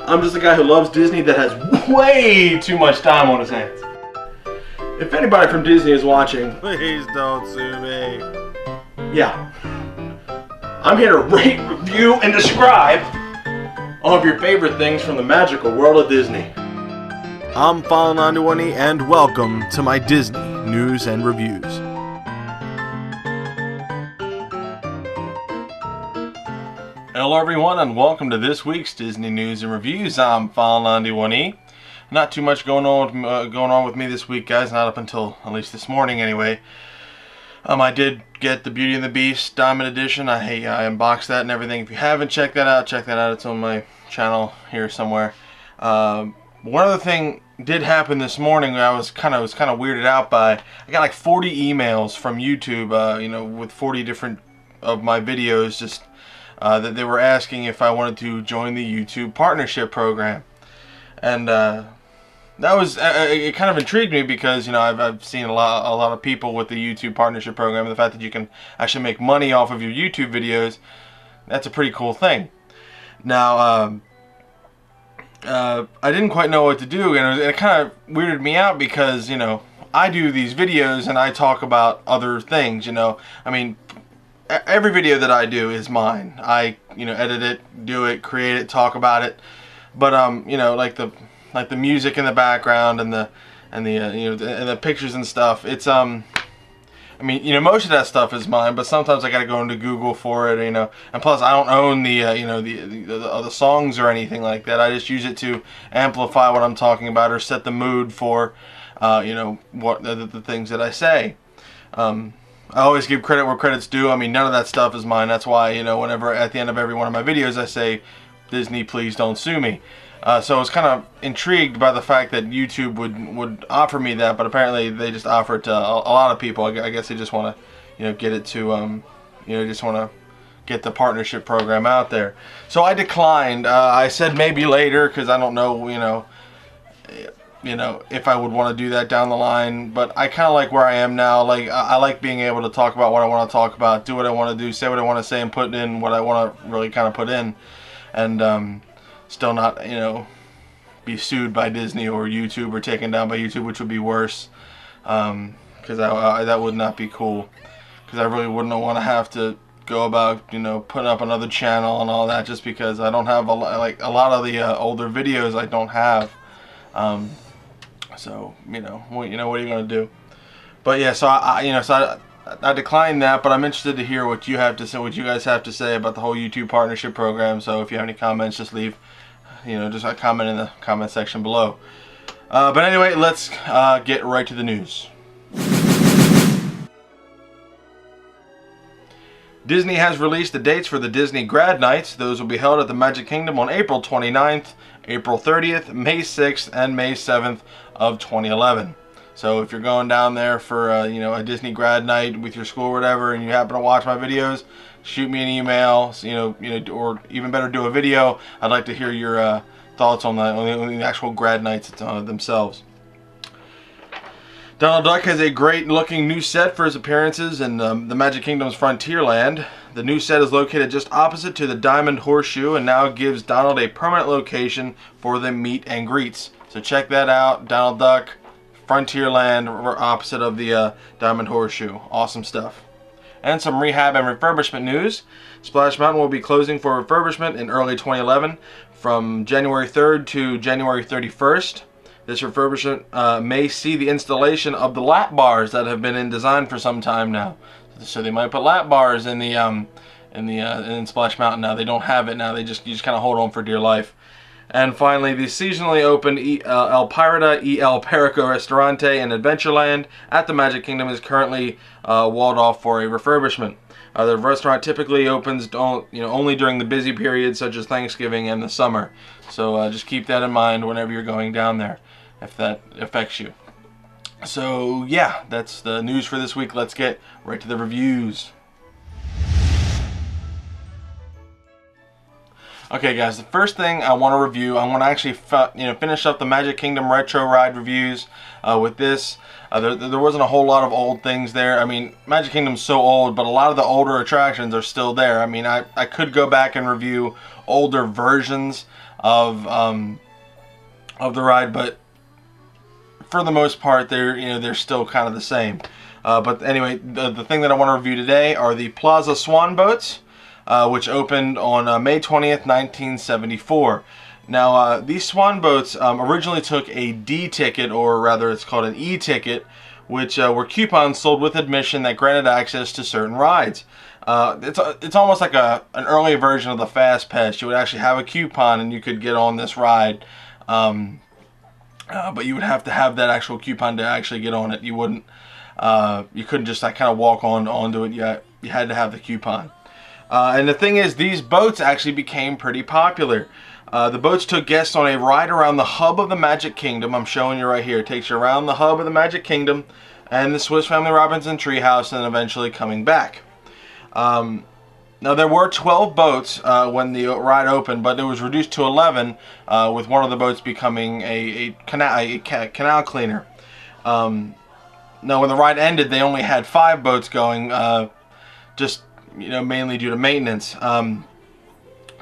I'm just a guy who loves Disney that has way too much time on his hands. If anybody from Disney is watching, please don't sue me. Yeah. I'm here to rate, review, and describe all of your favorite things from the magical world of Disney. I'm File91e and welcome to my Disney news and reviews. Hello everyone and welcome to this week's Disney news and reviews. I'm File91e. Not too much going on with me this week, guys. Not up until at least this morning, anyway. I did get the Beauty and the Beast Diamond Edition. I unboxed that and everything. If you haven't checked that out, check that out. It's on my channel here somewhere. One other thing did happen this morning. I was kind of weirded out by. I got like 40 emails from YouTube, you know, with 40 different of my videos, just that they were asking if I wanted to join the YouTube partnership program, and that was it. Kind of intrigued me because, you know, I've seen a lot of people with the YouTube partnership program, and the fact that you can actually make money off of your YouTube videos, that's a pretty cool thing. Now, I didn't quite know what to do, and it kind of weirded me out because, you know, I do these videos and I talk about other things, you know. I mean, every video that I do is mine. I, you know, edit it, do it, create it, talk about it. But you know, like the music in the background and the you know, and the pictures and stuff. It's I mean, you know, most of that stuff is mine, but sometimes I gotta go into Google for it, you know. And plus, I don't own the you know, the songs or anything like that. I just use it to amplify what I'm talking about or set the mood for you know, what the things that I say. I always give credit where credit's due. I mean, none of that stuff is mine. That's why, you know, whenever at the end of every one of my videos I say, Disney, please don't sue me. So I was kind of intrigued by the fact that YouTube would offer me that, but apparently they just offer it to a lot of people. I guess they just want to, you know, get it to, you know, just want to get the partnership program out there. So I declined. I said maybe later because I don't know, you know, if I would want to do that down the line. But I kind of like where I am now. Like, I like being able to talk about what I want to talk about, do what I want to do, say what I want to say, and put in what I want to really kind of put in, and still not, you know, be sued by Disney or YouTube or taken down by YouTube, which would be worse, because that would not be cool, because I really wouldn't want to have to go about, you know, putting up another channel and all that, just because I don't have a lot of the older videos I don't have. So, you know, what are you gonna do? But yeah, so I declined that, but I'm interested to hear what you have to say, what you guys have to say about the whole YouTube partnership program. So if you have any comments, just leave, you know, just a comment in the comment section below. But anyway, let's get right to the news. Disney has released the dates for the Disney Grad Nights. Those will be held at the Magic Kingdom on April 29th, April 30th, May 6th, and May 7th of 2011. So if you're going down there for you know, a Disney Grad Night with your school or whatever, and you happen to watch my videos, shoot me an email. So, you know, or even better, do a video. I'd like to hear your thoughts on the actual Grad Nights themselves. Donald Duck has a great looking new set for his appearances in the Magic Kingdom's Frontierland. The new set is located just opposite to the Diamond Horseshoe and now gives Donald a permanent location for the meet and greets. So check that out, Donald Duck, Frontierland, opposite of the Diamond Horseshoe. Awesome stuff. And some rehab and refurbishment news. Splash Mountain will be closing for refurbishment in early 2011 from January 3rd to January 31st. This refurbishment may see the installation of the lap bars that have been in design for some time now. So they might put lap bars in the in Splash Mountain now. They don't have it now. You just kind of hold on for dear life. And finally, the seasonally opened El Pirata y El Perico Restaurante in Adventureland at the Magic Kingdom is currently walled off for a refurbishment. The restaurant typically opens, only during the busy periods such as Thanksgiving and the summer. So just keep that in mind whenever you're going down there, if that affects you. So yeah, that's the news for this week. Let's get right to the reviews. Okay guys, the first thing I want to review, I want to actually finish up the Magic Kingdom Retro Ride reviews with this. There wasn't a whole lot of old things there. I mean, Magic Kingdom's so old, but a lot of the older attractions are still there. I mean, I could go back and review older versions of the ride, but for the most part, they're still kind of the same. But anyway, the thing that I want to review today are the Plaza Swan boats, which opened on May 20th, 1974. Now, these Swan boats originally took a D ticket, or rather it's called an E ticket, which were coupons sold with admission that granted access to certain rides. It's almost like an early version of the Fast Pass. You would actually have a coupon and you could get on this ride. But you would have to have that actual coupon to actually get on it. You couldn't just like kind of walk onto it. You had to have the coupon. And the thing is, these boats actually became pretty popular. The boats took guests on a ride around the hub of the Magic Kingdom. I'm showing you right here. It takes you around the hub of the Magic Kingdom and the Swiss Family Robinson Treehouse, and eventually coming back. Now, there were 12 boats when the ride opened, but it was reduced to 11, with one of the boats becoming a canal cleaner. Now, when the ride ended, they only had 5 boats going, just mainly due to maintenance.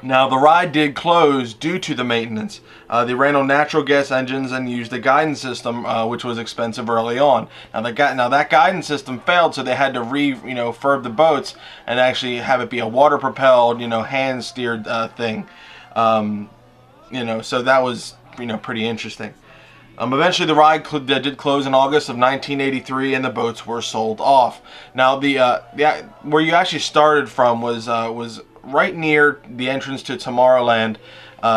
Now, the ride did close due to the maintenance. They ran on natural gas engines and used a guidance system, which was expensive early on. Now, that guidance system failed, so they had to refurb the boats and actually have it be a water-propelled, hand-steered thing. So that was, pretty interesting. Eventually, the ride did close in August of 1983, and the boats were sold off. Now, where you actually started from was right near the entrance to Tomorrowland.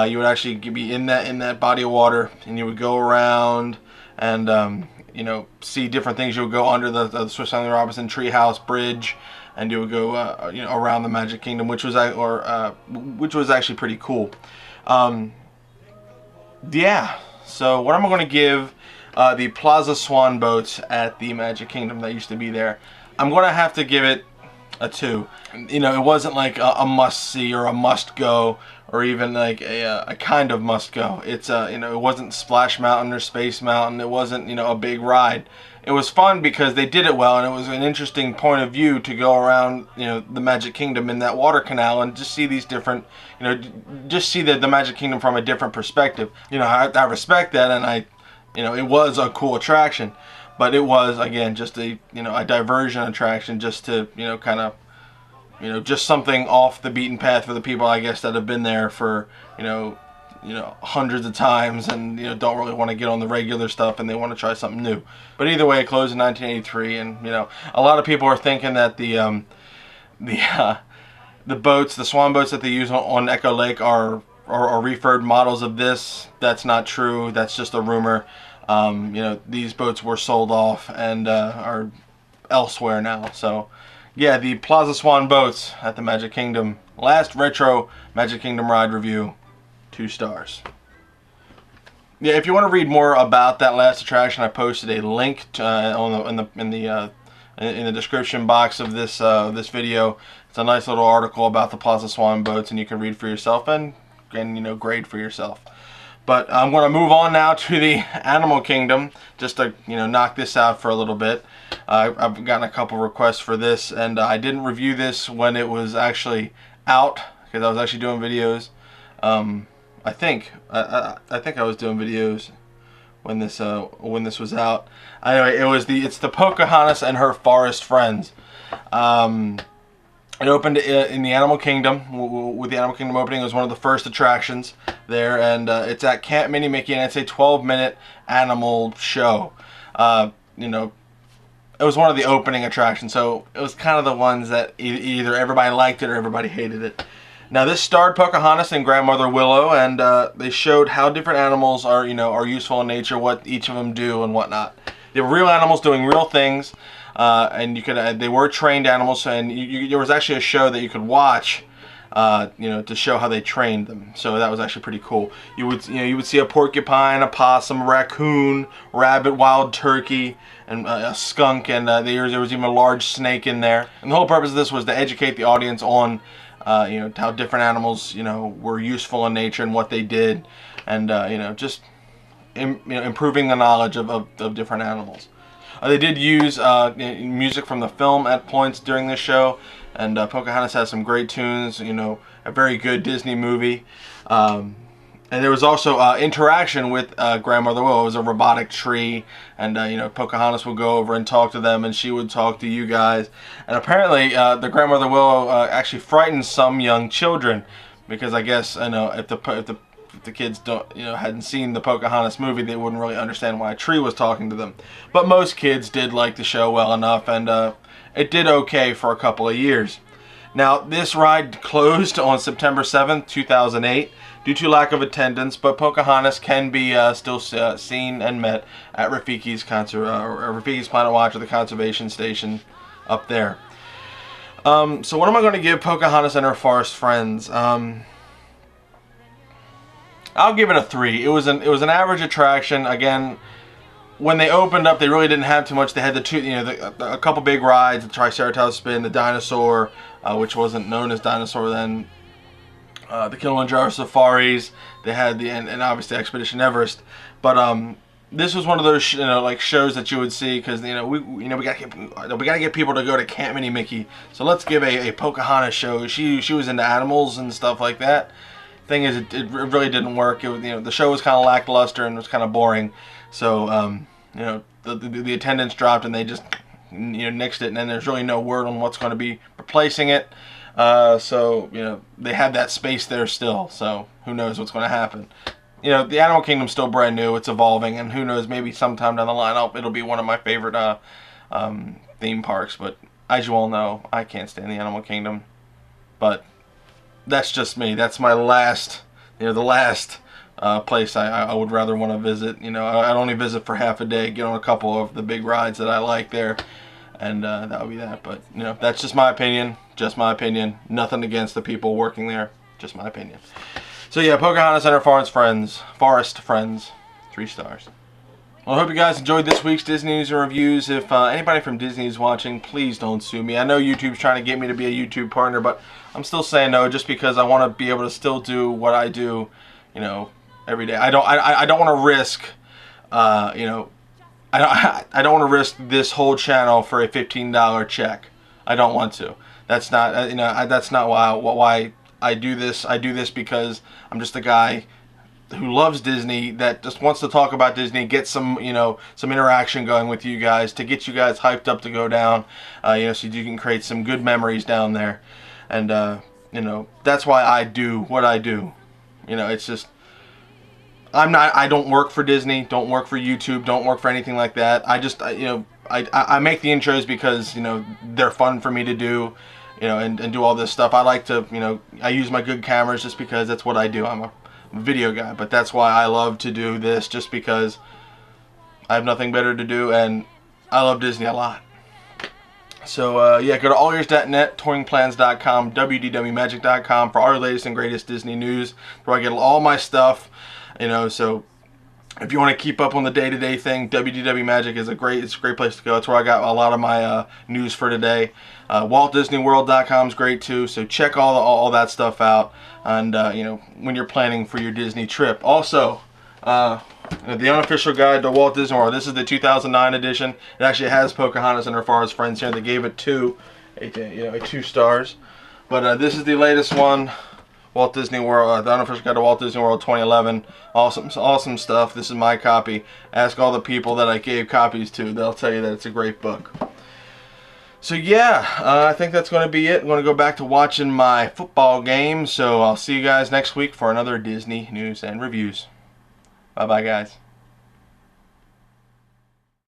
You would actually be in that body of water, and you would go around and see different things. You would go under the Swiss Family Robinson Treehouse Bridge, and you would go around the Magic Kingdom, which was actually pretty cool. Yeah. So what I'm going to give the Plaza Swan boats at the Magic Kingdom that used to be there, I'm going to have to give it a 2. It wasn't like a must-see or a must-go, or even like a kind of must-go. It's it wasn't Splash Mountain or Space Mountain. It wasn't a big ride. It was fun because they did it well, and it was an interesting point of view to go around the Magic Kingdom in that water canal and just see these different just see the Magic Kingdom from a different perspective. I respect that, and it was a cool attraction. But it was, again, just a a diversion attraction, just to kind of just something off the beaten path for the people, I guess, that have been there for hundreds of times and don't really want to get on the regular stuff and they want to try something new. But either way, it closed in 1983, and a lot of people are thinking that the boats, the Swan boats that they use on Echo Lake are refurbed models of this. That's not true. That's just a rumor. These boats were sold off and are elsewhere now. So, yeah, the Plaza Swan boats at the Magic Kingdom. Last retro Magic Kingdom ride review, 2 stars. Yeah, if you want to read more about that last attraction, I posted a link in the description box of this video. It's a nice little article about the Plaza Swan boats, and you can read for yourself and grade for yourself. But I'm going to move on now to the Animal Kingdom, just to knock this out for a little bit. I've gotten a couple requests for this, and I didn't review this when it was actually out, because I was actually doing videos. I think I was doing videos when this was out. Anyway, it's the Pocahontas and Her Forest Friends. It opened in the Animal Kingdom. With the Animal Kingdom opening, it was one of the first attractions there, and it's at Camp Mini Mickey, and it's a 12-minute animal show. It was one of the opening attractions, so it was kind of the ones that either everybody liked it or everybody hated it. Now, this starred Pocahontas and Grandmother Willow, and they showed how different animals are useful in nature, what each of them do, and whatnot. They were real animals doing real things. And they were trained animals, and there was actually a show that you could watch, to show how they trained them. So that was actually pretty cool. You would see a porcupine, a possum, a raccoon, rabbit, wild turkey, and a skunk, and there was even a large snake in there. And the whole purpose of this was to educate the audience on, how different animals, were useful in nature and what they did, and just improving the knowledge of different animals. They did use music from the film at points during this show, and Pocahontas has some great tunes, a very good Disney movie. And there was also interaction with Grandmother Willow. It was a robotic tree, and you know, Pocahontas would go over and talk to them, and she would talk to you guys. And apparently, the Grandmother Willow actually frightened some young children, because I guess, you know, if the kids hadn't seen the Pocahontas movie, they wouldn't really understand why a tree was talking to them. But most kids did like the show well enough, and it did okay for a couple of years. Now, this ride closed on September 7th, 2008, due to lack of attendance, but Pocahontas can be still seen and met at Rafiki's Rafiki's Planet Watch, or the conservation station up there. So what am I going to give Pocahontas and her forest friends? I'll give it a 3. It was an average attraction. Again, when they opened up, they really didn't have too much. They had a couple big rides: the Triceratops spin, the dinosaur, which wasn't known as dinosaur then, the Kilimanjaro safaris. They had and obviously Expedition Everest. But this was one of those like shows that you would see, because we gotta get people to go to Camp Mini Mickey. So let's give a Pocahontas show. She was into animals and stuff like that. Thing is, it really didn't work. It was, the show was kind of lackluster and was kind of boring. So the attendance dropped, and they just nixed it, and then there's really no word on what's going to be replacing it. So they have that space there still. So who knows what's going to happen? The Animal Kingdom's still brand new. It's evolving, and who knows, maybe sometime down the line it'll be one of my favorite theme parks. But as you all know, I can't stand the Animal Kingdom. But that's just me. That's my last, the last place I would rather want to visit. I'd only visit for half a day, get on a couple of the big rides that I like there, and that would be that. But that's just my opinion. Just my opinion. Nothing against the people working there. Just my opinion. So yeah, Pocahontas and her forest friends, 3 stars. Well, I hope you guys enjoyed this week's Disney News and Reviews. If anybody from Disney is watching, please don't sue me. I know YouTube's trying to get me to be a YouTube partner, but I'm still saying no, just because I want to be able to still do what I do, every day. I don't want to risk, I don't want to risk this whole channel for a $15 check. I don't want to. That's not, that's not why I do this. I do this because I'm just a guy who loves Disney, that just wants to talk about Disney, get some some interaction going with you guys, to get you guys hyped up to go down, so you can create some good memories down there. And that's why I do what I do. It's just, I don't work for Disney, don't work for YouTube, don't work for anything like that. I just I make the intros because they're fun for me to do, and do all this stuff. I like to I use my good cameras just because that's what I do. I'm a video guy, but that's why I love to do this, just because I have nothing better to do, and I love Disney a lot. So yeah, go to allears.net, touringplans.com, wdwmagic.com for our latest and greatest Disney news, where I get all my stuff. So if you want to keep up on the day-to-day thing, WDW Magic is a great place to go. It's where I got a lot of my news for today. WaltDisneyWorld.com is great too, so check all that stuff out. And when you're planning for your Disney trip. Also, the unofficial guide to Walt Disney World. This is the 2009 edition. It actually has Pocahontas and her forest friends here. They gave it 2 stars. But this is the latest one. Walt Disney World, the unofficial guide to Walt Disney World 2011. Awesome stuff. This is my copy. Ask all the people that I gave copies to. They'll tell you that it's a great book. So yeah, I think that's going to be it. I'm going to go back to watching my football game. So I'll see you guys next week for another Disney News and Reviews. Bye-bye, guys.